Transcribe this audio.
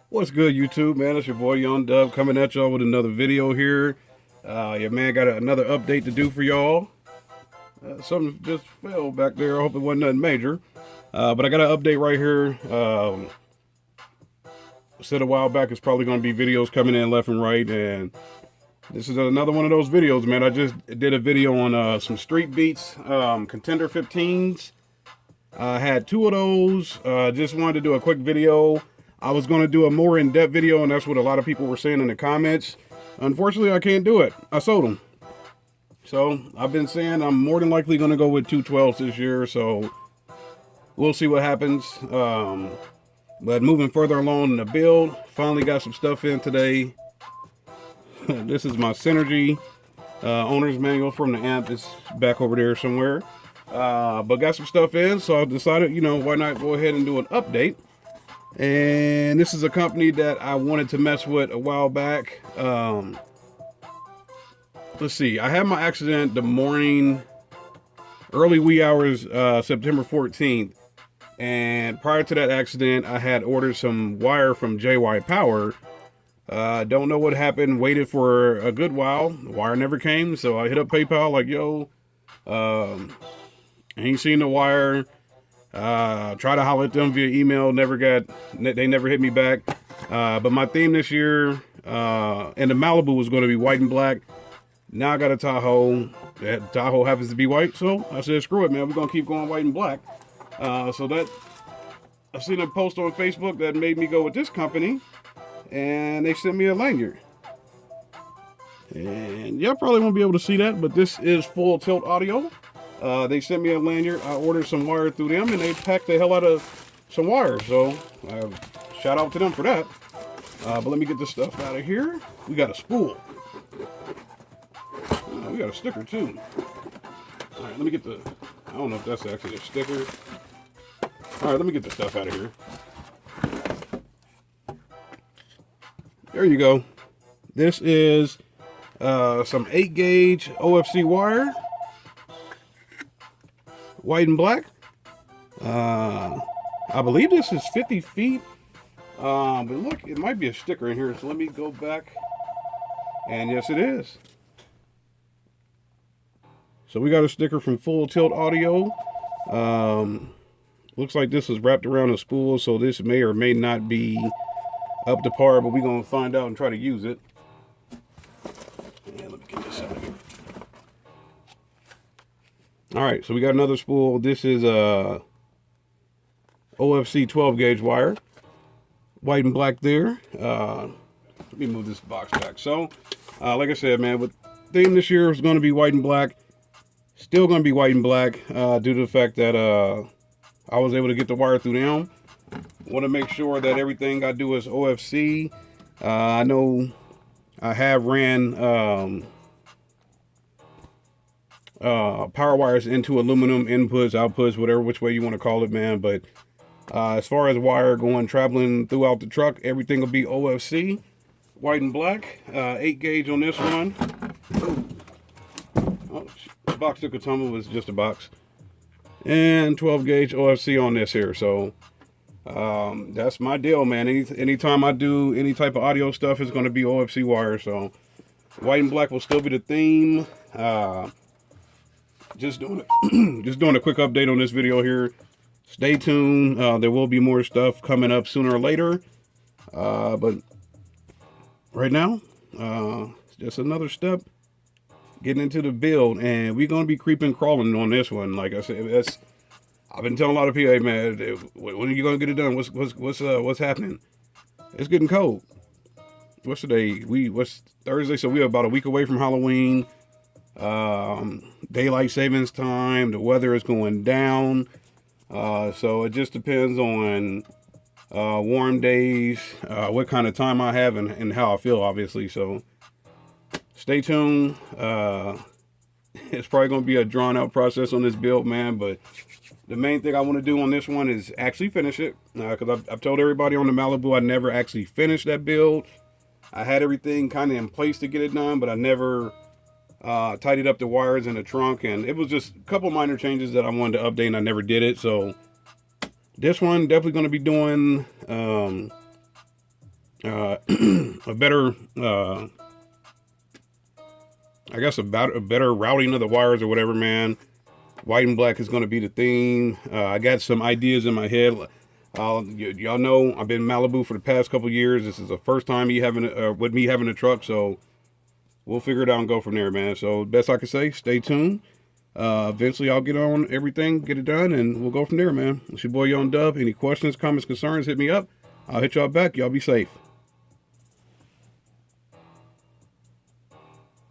What's good, YouTube, man? It's your boy Young Dub coming at y'all with another video here. Your man got another update to do for y'all. Something just fell back there. I hope it wasn't nothing major. But I got an update right here. Said a while back it's probably going to be videos coming in left and right, and this is another one of those videos, man. I just did a video on some street beats, contender 15s. I had two of those. Just wanted to do a quick video. I was going to do a more in-depth video, and that's what a lot of people were saying in the comments. Unfortunately, I can't do it. I sold them. So I've been saying I'm more than likely going to go with 212s this year, so we'll see what happens. But moving further along in the build, finally got some stuff in today. This is my Synergy owner's manual from the amp. It's back over there somewhere. But got some stuff in, so I decided, why not go ahead and do an update. And this is a company that I wanted to mess with a while back. Let's see. I had my accident the morning, early wee hours, September 14th. And prior to that accident, I had ordered some wire from JY Power. Don't know what happened. Waited for a good while. The wire never came. So I hit up PayPal like, yo, ain't seen the wire. Try to holler at them via email. They never hit me back. But my theme this year, and the Malibu was going to be white and black. Now I got a Tahoe. That Tahoe happens to be white. So I said, screw it, man. We're going to keep going white and black. So that, I seen a post on Facebook that made me go with this company. And they sent me a lanyard. And y'all probably won't be able to see that, but this is Full Tilt Audio. They sent me a lanyard. I ordered some wire through them, and they packed the hell out of some wire. So, shout out to them for that. But let me get this stuff out of here. We got a spool. We got a sticker, too. All right, let me get the... I don't know if that's actually a sticker. All right, let me get the stuff out of here. There you go. This is some 8-gauge OFC wire. White and black. I believe this is 50 feet. But look, it might be a sticker in here. So let me go back. And yes, it is. So we got a sticker from Full Tilt Audio. Looks like this is wrapped around a spool. So this may or may not be up to par. But we're going to find out and try to use it. And let me get this out of here. All right, so we got another spool. This is a OFC 12-gauge wire, white and black there. Let me move this box back. So, like I said, man, with theme this year is going to be white and black. Still going to be white and black due to the fact that I was able to get the wire through them. Want to make sure that everything I do is OFC. I know I have ran power wires into aluminum inputs, outputs, whatever which way you want to call it, man. But as far as wire traveling throughout the truck, everything will be OFC, white and black. 8-gauge on this one. Oh, the box took a tumble. It was just a box. And 12-gauge OFC on this here. So that's my deal, man. Anytime I do any type of audio stuff, it's going to be OFC wire. So white and black will still be the theme. Just doing a quick update on this video here. Stay tuned. There will be more stuff coming up sooner or later. But right now, it's just another step getting into the build, and we're gonna be creeping, crawling on this one. Like I said, I've been telling a lot of people, hey man, when are you gonna get it done? What's happening? It's getting cold. What's today? What's Thursday? So we're about a week away from Halloween. Daylight savings time. The weather is going down. So it just depends on warm days, what kind of time I have, and how I feel, obviously. So stay tuned. It's probably going to be a drawn out process on this build, man. But the main thing I want to do on this one is actually finish it. Because I've told everybody on the Malibu I never actually finished that build. I had everything kind of in place to get it done, but I never tidied up the wires in the trunk, and it was just a couple minor changes that I wanted to update, and I never did it. So this one definitely going to be doing a better, I guess, about a better routing of the wires or whatever, man. White and black is going to be the theme. I got some ideas in my head. Y'all know I've been in Malibu for the past couple years. This is the first time with me having a truck, so we'll figure it out and go from there, man. So best I can say, stay tuned. Eventually I'll get on everything, get it done, and we'll go from there, man. It's your boy Young Dub. Any questions, comments, concerns, hit me up. I'll hit y'all back. Y'all be safe.